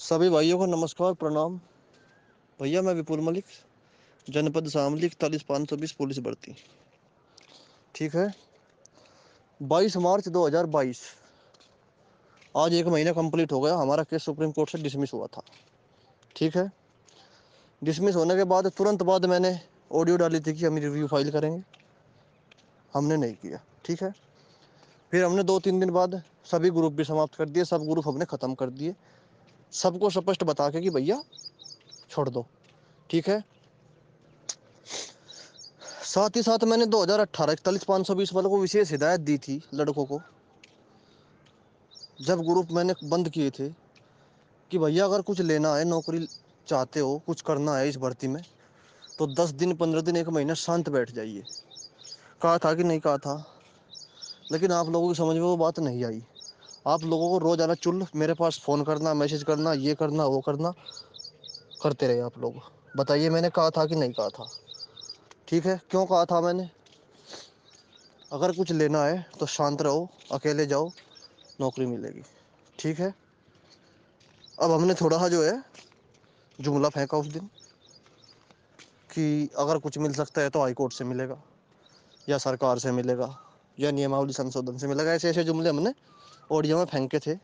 सभी भाइयों को नमस्कार प्रणाम। भैया मैं विपुल मलिक, जनपद शामली 41,520 पुलिस भर्ती। ठीक है, 22 मार्च 2022, आज एक महीना कंप्लीट हो गया। हमारा केस सुप्रीम कोर्ट से डिसमिस हुआ था। ठीक है, डिसमिस होने के बाद तुरंत बाद मैंने ऑडियो डाली थी कि हम रिव्यू फाइल करेंगे, हमने नहीं किया। ठीक है, फिर हमने 2-3 दिन बाद सभी ग्रुप भी समाप्त कर दिए, सब ग्रुप हमने ख़त्म कर दिए, सबको स्पष्ट बता के कि भैया छोड़ दो। ठीक है, साथ ही साथ मैंने 2018 41,520 वालों को विशेष हिदायत दी थी, लड़कों को, जब ग्रुप मैंने बंद किए थे, कि भैया अगर कुछ लेना है, नौकरी चाहते हो, कुछ करना है इस भर्ती में, तो 10 दिन 15 दिन 1 महीना शांत बैठ जाइए। कहा था कि नहीं कहा था, लेकिन आप लोगों की समझ में वो बात नहीं आई। आप लोगों को रोज़ाना चुल मेरे पास फ़ोन करना, मैसेज करना, ये करना वो करना करते रहे आप लोग। बताइए मैंने कहा था कि नहीं कहा था? ठीक है, क्यों कहा था मैंने? अगर कुछ लेना है तो शांत रहो, अकेले जाओ, नौकरी मिलेगी। ठीक है, अब हमने थोड़ा सा जो है जुमला फेंका उस दिन कि अगर कुछ मिल सकता है तो हाई कोर्ट से मिलेगा, या सरकार से मिलेगा, या नियमावली संशोधन से मिलेगा। ऐसे ऐसे जुमले हमने ऑडियो में फेंके थे,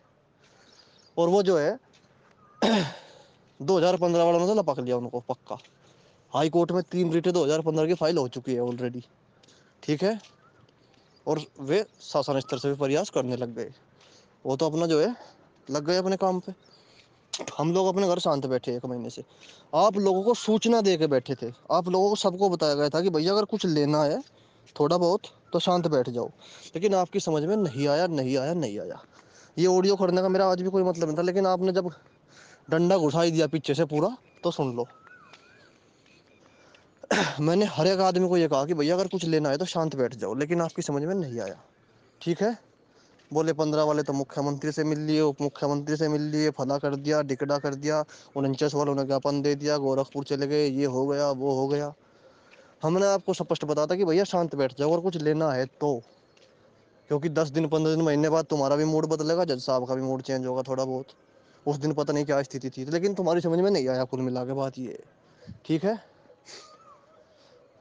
और वो जो है 2015 वालों ने तो लपक लिया उनको पक्का। हाई कोर्ट में 3 रिटें 2015 की फाइल हो चुकी है ऑलरेडी। ठीक है, और वे शासन स्तर से भी प्रयास करने लग गए। वो तो अपना जो है लग गए अपने काम पे। हम लोग अपने घर शांत बैठे 1 महीने से। आप लोगों को सूचना दे के बैठे थे, आप लोगों को सबको बताया गया था कि भैया अगर कुछ लेना है थोड़ा बहुत तो शांत बैठ जाओ, लेकिन आपकी समझ में नहीं आया, नहीं आया, नहीं आया। ये ऑडियो करने का मेरा आज भी कोई मतलब नहीं था, लेकिन आपने जब डंडा घुसा ही दिया पीछे से पूरा, तो सुन लो। मैंने हर एक आदमी को ये कहा कि भैया अगर कुछ लेना है तो शांत बैठ जाओ, लेकिन आपकी समझ में नहीं आया। ठीक है, बोले 15 वाले तो मुख्यमंत्री से मिल लिए, उप मुख्यमंत्री से मिल लिए, फला कर दिया, ढिकड़ा कर दिया। 49 वालों ने ज्ञापन दे दिया, गोरखपुर चले गए, ये हो गया वो हो गया। हमने आपको स्पष्ट बताया था कि भैया शांत बैठ जाओ, अगर कुछ लेना है तो, क्योंकि 10 दिन 15 दिन महीने बाद तुम्हारा भी मूड बदलेगा, जज साहब का भी मूड चेंज होगा थोड़ा बहुत। उस दिन पता नहीं क्या स्थिति थी, लेकिन तुम्हारी समझ में नहीं आया कुल मिला के बात ये। ठीक है,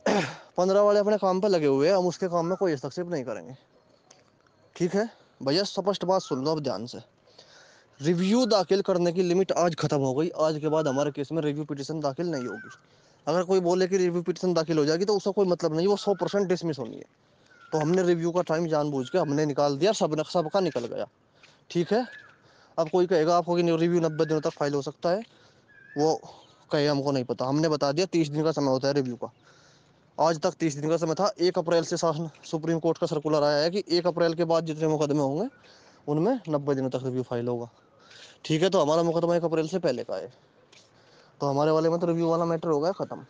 15 वाले अपने काम पे लगे हुए हैं, हम उसके काम में कोई हस्तक्षेप नहीं करेंगे। ठीक है भैया, स्पष्ट बात सुन लो अब ध्यान से। रिव्यू दाखिल करने की लिमिट आज खत्म हो गई। आज के बाद हमारे केस में रिव्यू पिटीशन दाखिल नहीं होगी। अगर कोई बोले कि रिव्यू पिटीशन दाखिल हो जाएगी तो उसका कोई मतलब नहीं, वो 100% डिसमिस होनी है। तो हमने रिव्यू का टाइम जानबूझ के हमने निकाल दिया, सबका निकल गया। ठीक है, अब कोई कहेगा आपको कि रिव्यू 90 दिनों तक फाइल हो सकता है, वो कहे हमको नहीं पता। हमने बता दिया 30 दिन का समय होता है रिव्यू का। आज तक 30 दिन का समय था। 1 अप्रैल से शासन सुप्रीम कोर्ट का सर्कुलर आया है कि 1 अप्रैल के बाद जितने मुकदमे होंगे उनमें 90 दिनों तक रिव्यू फाइल होगा। ठीक है, तो हमारा मुकदमा 1 अप्रैल से पहले का है, तो हमारे वाले में तो रिव्यू वाला मैटर हो गया ख़त्म।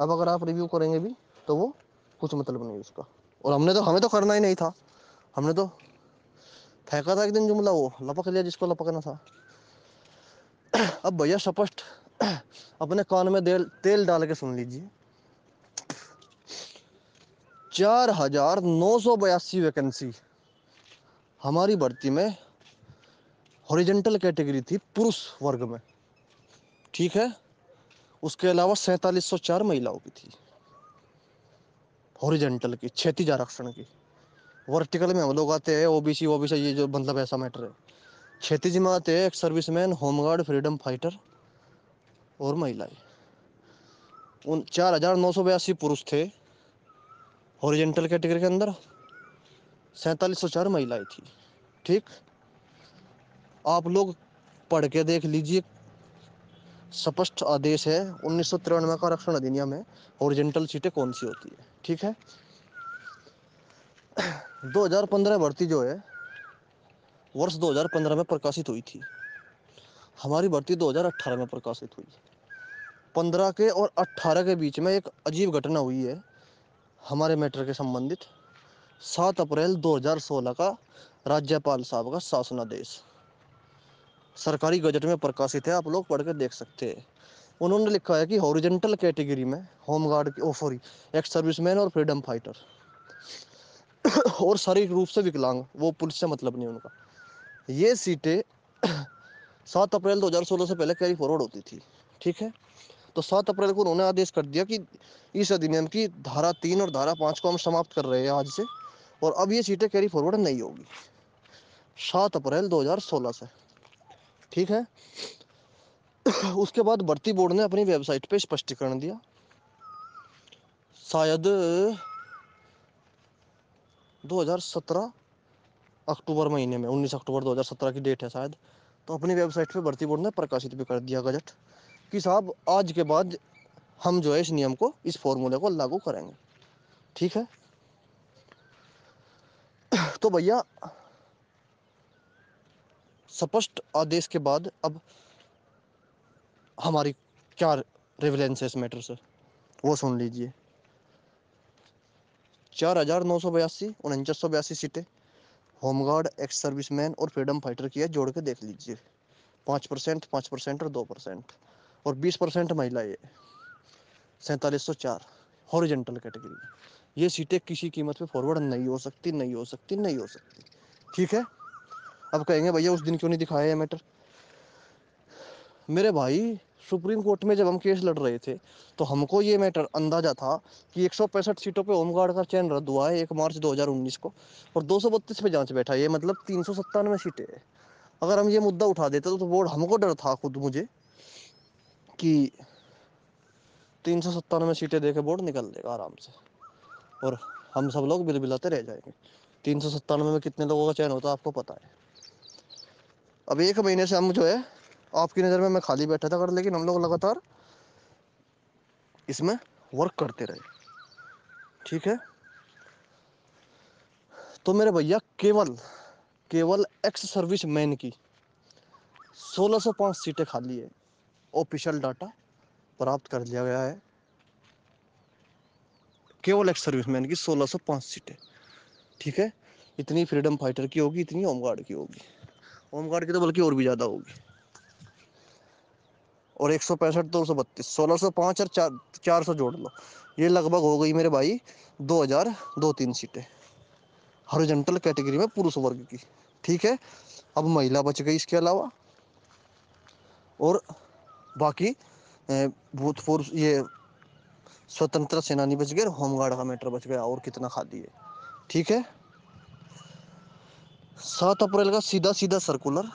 अब अगर आप रिव्यू करेंगे भी तो वो कुछ मतलब नहीं उसका। और हमें तो करना ही नहीं था। हमने तो फेंका था एक दिन जुमला, वो लपक लिया जिसको लपकना था। अब भैया स्पष्ट अपने कान में तेल डाल के सुन लीजिए। 4,982 वैकेंसी हमारी भर्ती में हॉरिजेंटल कैटेगरी थी, पुरुष वर्ग में। ठीक है, उसके अलावा 4704 महिलाओं की थी हॉरिजेंटल की, क्षैतिज आरक्षण की। वर्टिकल में हम लोग आते हैं ओबीसी ओबीसी, ये जो मतलब ऐसा मैटर है। क्षैतिज में आते हैं एक सर्विसमैन, होमगार्ड, फ्रीडम फाइटर और महिलाएं। उन 4,982 पुरुष थे हॉरिजेंटल कैटेगरी के अंदर, 4704 महिलाएं थी। ठीक, आप लोग पढ़ के देख लीजिए, स्पष्ट आदेश है 1993 का आरक्षण अधिनियम में, हॉरिजेंटल सीटें कौन सी होती है। ठीक है, 2015 भर्ती जो है वर्ष 2015 में प्रकाशित हुई थी, हमारी भर्ती 2018 में प्रकाशित हुई। 15 के और 18 के बीच में एक अजीब घटना हुई है हमारे मैटर के संबंधित। 7 अप्रैल 2016 का राज्यपाल साहब का शासनादेश सरकारी गजट में प्रकाशित है, आप लोग पढ़ के देख सकते हैं। उन्होंने लिखा है कि हॉरिजेंटल कैटेगरी में होमगार्ड एक्स सर्विसमैन और फ्रीडम फाइटर और शारीरिक रूप से विकलांग, वो पुलिस से मतलब नहीं उनका, ये सीटें 7 अप्रैल 2016 से पहले कैरी फॉरवर्ड होती थी, ठीक है। तो 7 अप्रैल को उन्होंने आदेश कर दिया कि इस अधिनियम की धारा 3 और धारा 5 को हम समाप्त कर रहे हैं आज से, और अब ये सीटें कैरी फॉरवर्ड नहीं होगी 7 अप्रैल 2016 से, ठीक है। उसके बाद भर्ती बोर्ड ने अपनी वेबसाइट पे स्पष्टीकरण दिया, शायद 2017 अक्टूबर महीने में, 19 अक्टूबर 2017 की डेट है शायद। तो अपनी वेबसाइट पे भर्ती बोर्ड ने प्रकाशित भी कर दिया गजट कि साहब आज के बाद हम जो है इस नियम को, इस फॉर्मूले को लागू करेंगे, ठीक है। तो भैया स्पष्ट आदेश के बाद अब हमारी क्या रेवलेंस है इस मैटर से, वो सुन लीजिए। 4,982 4982 सीटें होमगार्ड, एक्स सर्विसमैन और फ्रीडम फाइटर की है, जोड़ के देख लीजिए। 5%, 5% और 2%, और 20% महिलाएं, 4704 हॉरिजेंटल कैटेगरी। ये सीटें किसी कीमत पे फॉरवर्ड नहीं हो सकती, नहीं हो सकती, नहीं हो सकती, ठीक है। अब कहेंगे भैया उस दिन क्यों नहीं दिखाया ये मैटर। मेरे भाई सुप्रीम कोर्ट में जब हम केस लड़ रहे थे तो हमको ये मैटर अंदाजा था कि 165 सीटों पे होमगार्ड का चयन रद्द हुआ है 1 मार्च 2019 को, और 232 पे जांच बैठा है, ये मतलब 397 सीटें है। अगर हम ये मुद्दा उठा देते तो बोर्ड, हमको डर था खुद मुझे कि 397 सीटें देके बोर्ड निकल देगा आराम से, और हम सब लोग बिलबिलाते रह जाएंगे। 397 में कितने लोगों का चयन होता है आपको पता है। अब 1 महीने से हम जो है, आपकी नज़र में मैं खाली बैठा था कर, लेकिन हम लोग लगातार इसमें वर्क करते रहे, ठीक है। तो मेरे भैया केवल केवल एक्स सर्विस मैन की 1605 सीटें खाली है, ऑफिशियल डाटा प्राप्त कर लिया गया है। केवल एक्स सर्विसमैन की 1605 सीटें, ठीक है। इतनी फ्रीडम फाइटर की होगी, इतनी होमगार्ड की होगी, होमगार्ड की तो बल्कि और भी ज़्यादा होगी। और 165, 232, 1605 और 400 जोड़ लो, ये लगभग हो गई मेरे भाई 2002-3 सीटें हॉरिजॉन्टल कैटेगरी में पुरुष वर्ग की, ठीक है। अब महिला बच गई इसके अलावा, और बाकी भूतपूर्व ये स्वतंत्रता सेनानी बच गए, होमगार्ड का मैटर बच गया, और कितना खाली है, ठीक है। 7 अप्रैल का सीधा सीधा सर्कुलर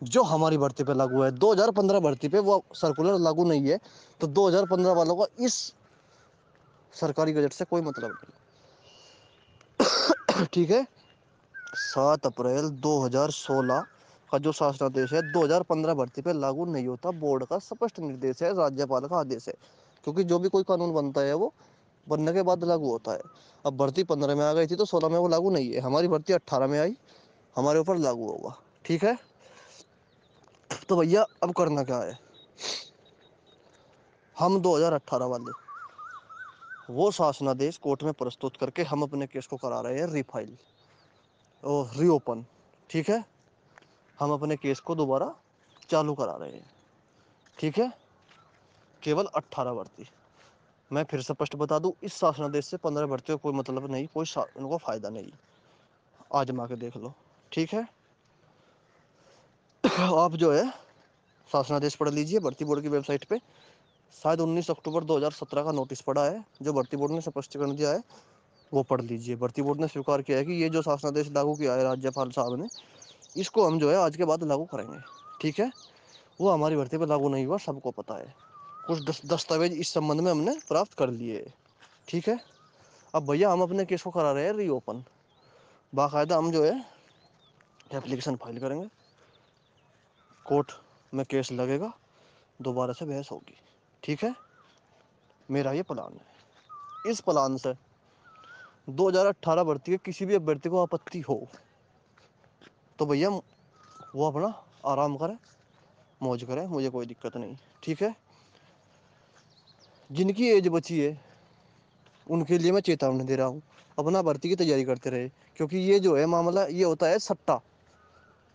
जो हमारी भर्ती पे लागू है, 2015 भर्ती पे वो सर्कुलर लागू नहीं है, तो 2015 वालों का इस सरकारी गजट से कोई मतलब नहीं, ठीक है। 7 अप्रैल 2016 का जो शासनादेश है 2015 भर्ती पे लागू नहीं होता, बोर्ड का स्पष्ट निर्देश है, राज्यपाल का आदेश है, क्योंकि जो भी कोई कानून बनता है वो बनने के बाद लागू होता है। अब भर्ती 15 में आ गई थी तो 16 में वो लागू नहीं है, हमारी भर्ती 18 में आई, हमारे ऊपर लागू होगा, ठीक है। तो भैया अब करना क्या है, हम 2018 वाले वो शासनादेश कोर्ट में प्रस्तुत करके हम अपने केस को करा रहे हैं रिफाइल और रीओपन, ठीक है। हम अपने केस को दोबारा चालू करा रहे हैं, ठीक है। केवल 18 भर्ती, मैं फिर से स्पष्ट बता दूं, इस शासनादेश से 15 भर्तियों का कोई मतलब नहीं, कोई उनको फायदा नहीं, आजमा के देख लो, ठीक है। आप जो है शासनादेश पढ़ लीजिए भर्ती बोर्ड की वेबसाइट पे, शायद 19 अक्टूबर 2017 का नोटिस पड़ा है जो भर्ती बोर्ड ने स्पष्टीकरण दिया है, वो पढ़ लीजिए। भर्ती बोर्ड ने स्वीकार किया है कि ये जो शासनादेश लागू किया है राज्यपाल साहब ने, इसको हम जो है आज के बाद लागू करेंगे, ठीक है। वो हमारी भर्ती पर लागू नहीं हुआ, सबको पता है। कुछ दस्तावेज इस संबंध में हमने प्राप्त कर लिए, ठीक है। अब भैया हम अपने केस को करा रहे हैं रीओपन, बाकायदा हम जो है एप्लीकेशन फाइल करेंगे, कोर्ट में केस लगेगा, दोबारा से बहस होगी, ठीक है। मेरा ये प्लान है। इस प्लान से 2018 भर्ती के किसी भी अभ्यर्थी को आपत्ति हो तो भैया वो अपना आराम करे, मौज करे, मुझे कोई दिक्कत नहीं, ठीक है। जिनकी एज बची है उनके लिए मैं चेतावनी दे रहा हूँ, अपना भर्ती की तैयारी करते रहे, क्योंकि ये जो है मामला ये होता है सट्टा,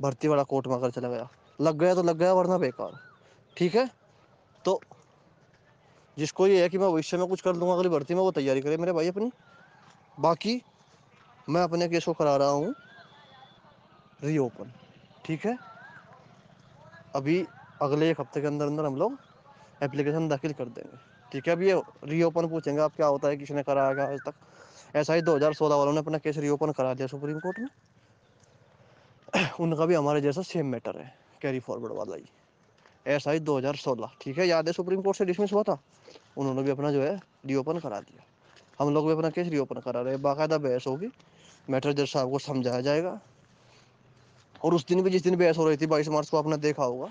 भर्ती वाला कोर्ट में अगर चला गया, लग गया तो लग गया, वरना बेकार, ठीक है। तो जिसको ये है कि मैं भविष्य में कुछ कर लूँगा अगली भर्ती में, वो तैयारी करे मेरे भाई अपनी। बाकी मैं अपने केस को करा रहा हूँ रीओपन, ठीक है। ابھی اگلے ایک ہفتے کے اندر اندر ہم لوگ اپلیکیشن داخل کر دیں گے. ٹھیک ہے. اب یہ ری اوپن پوچھیں گے آپ کیا ہوتا ہے, کس نے کرایا گیا آج تک. ایسا ہی 2016 والوں نے اپنا کیس ری اوپن کرا دیا سپریم کورٹ میں. ان کا بھی ہمارے جیسا سیم میٹر ہے, کیری فارورڈ والا ہی. ایسا ہی 2016, ٹھیک ہے, یاد ہے سپریم کورٹ سے ڈسمس ہوا تھا. انہوں نے بھی اپنا جو ہے ری اوپن کرا دیا. ہم لوگ بھی اپنا کیس ری اوپن کرا رہے ہیں. باقاعدہ بحث ہوگی, میٹر جج صاحب کو سمجھایا جائے گا. اور اس دن بھی جس دن بحث ہو رہی تھی 22 مارچ کو, آپ نے دیکھا ہوگا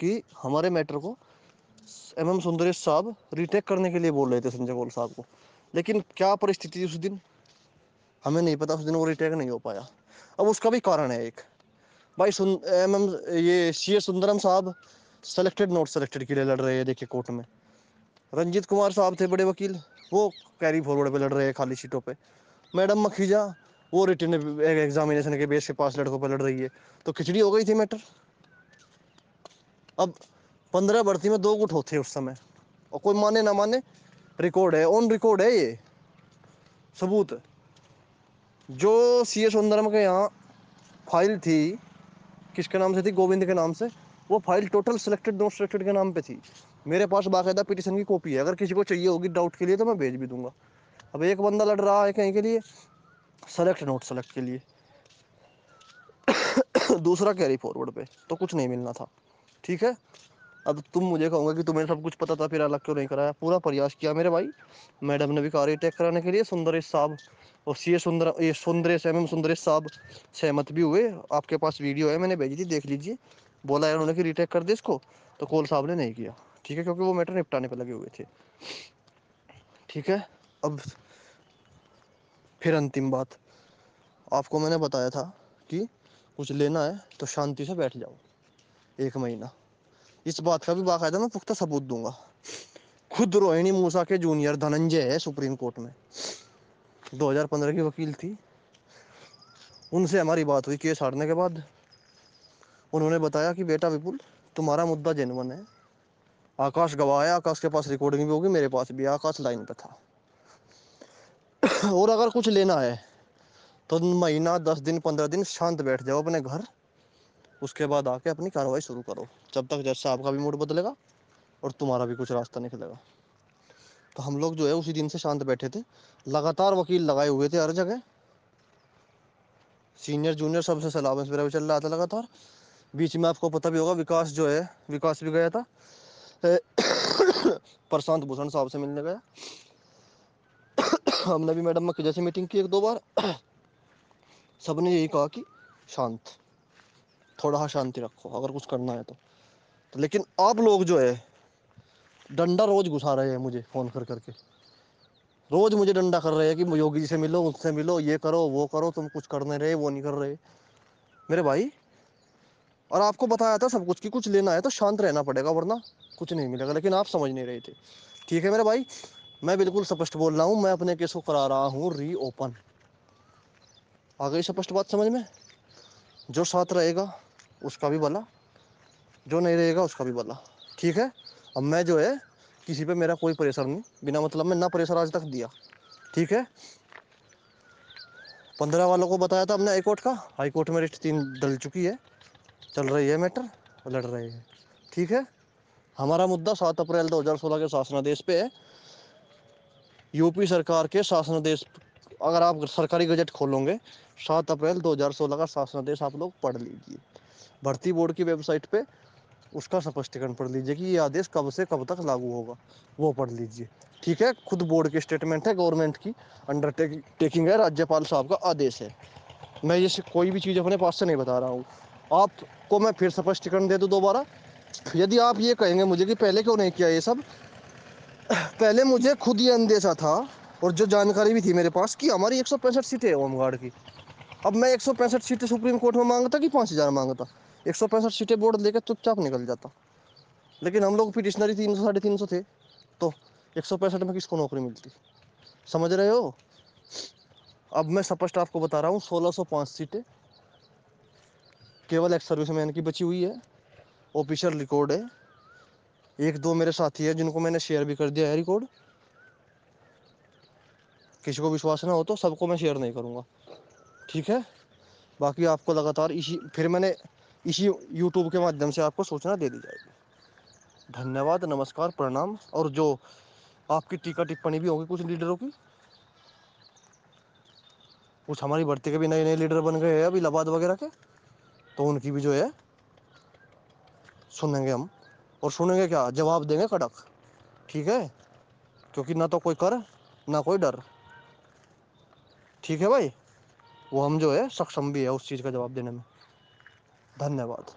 کہ ہمارے میٹر کو ایم ایم سندریش صاحب ریٹیک کرنے کے لیے بول رہے تھے سنجے کول صاحب کو. لیکن کیا پرستھتی تھی اس دن ہمیں نہیں پتا. اس دن وہ ریٹیک نہیں ہو پایا. اب اس کا بھی کارن ہے ایک. بھائی یہ سی اے سندرم صاحب سلیکٹڈ نوٹ سلیکٹڈ کے لیے لڑ رہے ہیں. دیکھیے کورٹ میں رنجیت کمار صاحب تھے بڑے وکیل, وہ کیری فارورڈ پہ لڑ رہے ہیں خالی سیٹوں پہ. میڈم مکھیجا وہ ریٹن ایگزامینیشن کے بیس کے 5 لڑکوں پہ لڑ رہی ہے. تو کھچڑی ہو گئی تھی میٹر. اب 15 بھرتی میں 2 گٹ ہوتے اس سمے, اور کوئی مانے نہ مانے ریکارڈ ہے, آن ریکارڈ ہے, یہ ثبوت. جو سی اے سندرم کے یہاں فائل تھی, کس کے نام سے تھی, گووند کے نام سے. وہ file total selected not selected کے نام پہ تھی. میرے پاس باقاعدہ پٹیشن کی کاپی ہے, اگر کسی کو چاہیے ہوگی ڈاؤٹ کے لیے تو میں بھیج بھی دوں گا. اب ایک بندہ لڑ رہا ہے کہیں کے لیے, سلیکٹ نوٹ سلیکٹ کے لیے, دوسرا کیری فارورڈ پہ, تو کچھ نہیں ملنا تھا. ٹھیک ہے. اب تم مجھے کہو گے کہ تمہیں سب کچھ پتا تھا, پھر الگ کیوں نہیں کرایا. پورا پریاس کیا میرے بھائی. میڈم نے بھی کہا ریٹیک کرانے کے لیے. سندریش صاحب اور سی اے سندریش ایم ایم سندریش صاحب سہمت بھی ہوئے. آپ کے پاس ویڈیو ہے, میں نے بھیجی تھی, دیکھ لیجیے. بولا ہے انہوں نے کہ ریٹیک کر دے اس کو, تو کول صاحب نے نہیں کیا. ٹھیک ہے, کیونکہ وہ میٹر نپٹانے پہ لگے ہوئے تھے. ٹھیک ہے. اب پھر انتم بات, آپ کو میں نے بتایا تھا کہ کچھ لینا ہے تو شانتی سے بیٹھ جاؤ 1 مہینہ. اس بات کا بھی باقاعدہ میں پختہ ثبوت دوں گا. خود روہنی موسا کے جونیئر دھننجے ہے سپریم کورٹ میں, 2015 کی وکیل تھی. ان سے ہماری بات ہوئی کیس ہارنے کے بعد. انہوں نے بتایا کہ بیٹا وپل تمہارا مدعا جینون ہے. آکاش گواہ ہے, آکاش کے پاس ریکارڈنگ بھی ہوگی, میرے پاس بھی. آکاش لائن پہ تھا. اور اگر کچھ لینا ہے تو مہینہ 10 دن 15 دن شانت بیٹھ جاؤ اپنے گھر. اس کے بعد آ کے اپنی کاروائی شروع کرو, جب تک جج صاحب کا بھی موڈ بدلے گا اور تمہارا بھی کچھ راستہ نکلے گا. تو ہم لوگ جو ہے اسی دن سے شانت بیٹھے تھے. لگاتار وکیل لگائے ہوئے تھے ہر جگہ, سینئر جونیئر سب سے سلام مشورہ بھی چل رہا تھا لگاتار. بیچ میں آپ کو پتہ بھی ہوگا وکاس جو ہے, وکاس بھی گیا تھا پرشانت بھوشن صاحب سے ملنے گیا. ہم نے بھی میڈم مکھیجا سے میٹنگ کی 1-2 بار. سب نے یہی کہا کہ شانت, تھوڑا شانتی رکھو اگر کچھ کرنا ہے تو. لیکن آپ لوگ جو ہے ڈنڈا روز گھسا رہے ہیں مجھے فون کر کر کے. روز مجھے ڈنڈا کر رہے ہیں کہ یوگی جی سے ملو, اس سے ملو, یہ کرو وہ کرو, تم کچھ کرنے رہے وہ نہیں کر رہے میرے بھائی. اور آپ کو بتایا تھا سب کچھ, کی کچھ لینا ہے تو شانت رہنا پڑے گا ورنہ کچھ نہیں ملے گا. لیکن آپ سمجھ نہیں رہے تھے. ٹھیک ہے میرے بھائی, میں بالکل سپشٹ بول رہا ہوں. میں اپنے کیس کو کرا رہا ہوں ری اوپن. آ گئی سپشٹ بات سمجھ میں. جو ساتھ رہے گا اس کا بھی بھلا, جو نہیں رہے گا اس کا بھی بھلا. ٹھیک ہے. اب میں جو ہے کسی پہ میرا کوئی پریشر نہیں, بنا مطلب میں نہ پریشر آج تک دیا. ٹھیک ہے. 15 والوں کو بتایا تھا ہم نے ہائی کورٹ کا. ہائی کورٹ میں رٹ 3 ڈل چکی ہے, چل رہی ہے میٹر, لڑ رہے ہیں. ٹھیک ہے. ہمارا مدعا 7 اپریل 2016 کے شاسنادیش پہ ہے. یو پی سرکار کے شاسنادیش, اگر آپ سرکاری گجٹ کھولو گے 7 اپریل 2016 کا شاسنادیش آپ لوگ پڑھ لیجیے. بھرتی بورڈ کی ویب سائٹ پہ اس کا سپشٹیکرن پڑھ لیجیے کہ یہ آدیش کب سے کب تک لاگو ہوگا, وہ پڑھ لیجیے. ٹھیک ہے. خود بورڈ کی اسٹیٹمنٹ ہے, گورنمنٹ کی انڈر ٹیکنگ ہے, راجیہپال صاحب کا آدیش ہے. میں یہ کوئی بھی چیز اپنے پاس سے نہیں بتا رہا ہوں. آپ کو میں پھر سپشٹیکرن دے دوں دوبارہ. یدی آپ یہ کہیں گے مجھے کہ پہلے کیوں نہیں کیا یہ سب, پہلے مجھے خود یہ اندیشہ تھا اور جو جانکاری بھی تھی میرے پاس کہ ہماری 165 سیٹیں ہیں ہوم گارڈ کی. اب میں 165 سیٹیں سپریم کورٹ میں مانگتا کہ 5000 مانگتا, 165 سیٹیں بورڈ لے کے چپ چاپ نکل جاتا. لیکن ہم لوگ پٹیشنری 300 ساڑھے 300 تھے, تو 165 میں کس کو نوکری ملتی. سمجھ رہے ہو. اب میں سپشٹ آپ کو بتا رہا ہوں 1605 سیٹیں کیول ایک سروس مین کی بچی ہوئی ہے. آفیشیل ریکارڈ ہے. 1-2 میرے ساتھی ہیں جن کو میں نے شیئر بھی کر دیا ہے ریکارڈ. کسی کو وشواس نہ ہو تو سب کو میں شیئر نہیں کروں گا. ٹھیک ہے. باقی آپ کو لگاتار پھر میں نے اسی یوٹیوب کے مادھیم سے آپ کو سوچنا دے دی جائے گی. دھنیہ واد, نمسکار, پرنام. اور جو آپ کی ٹیکا ٹپنی بھی ہوگی کچھ لیڈروں کی, کچھ ہماری بھرتی کے بھی نئے نئے لیڈر بن گئے ہیں ابھی الہ آباد وغیرہ کے, تو ان کی بھی جو ہے سنیں گے ہم, اور سنیں گے کیا, جواب دیں گے کڑک. ٹھیک ہے, کیونکہ نہ تو کوئی کر نہ کوئی ڈر. ٹھیک ہے بھائی, وہ ہم جو ہے سکچم بھی ہے اس چیز کا جواب دینے میں. دھنیہ واد.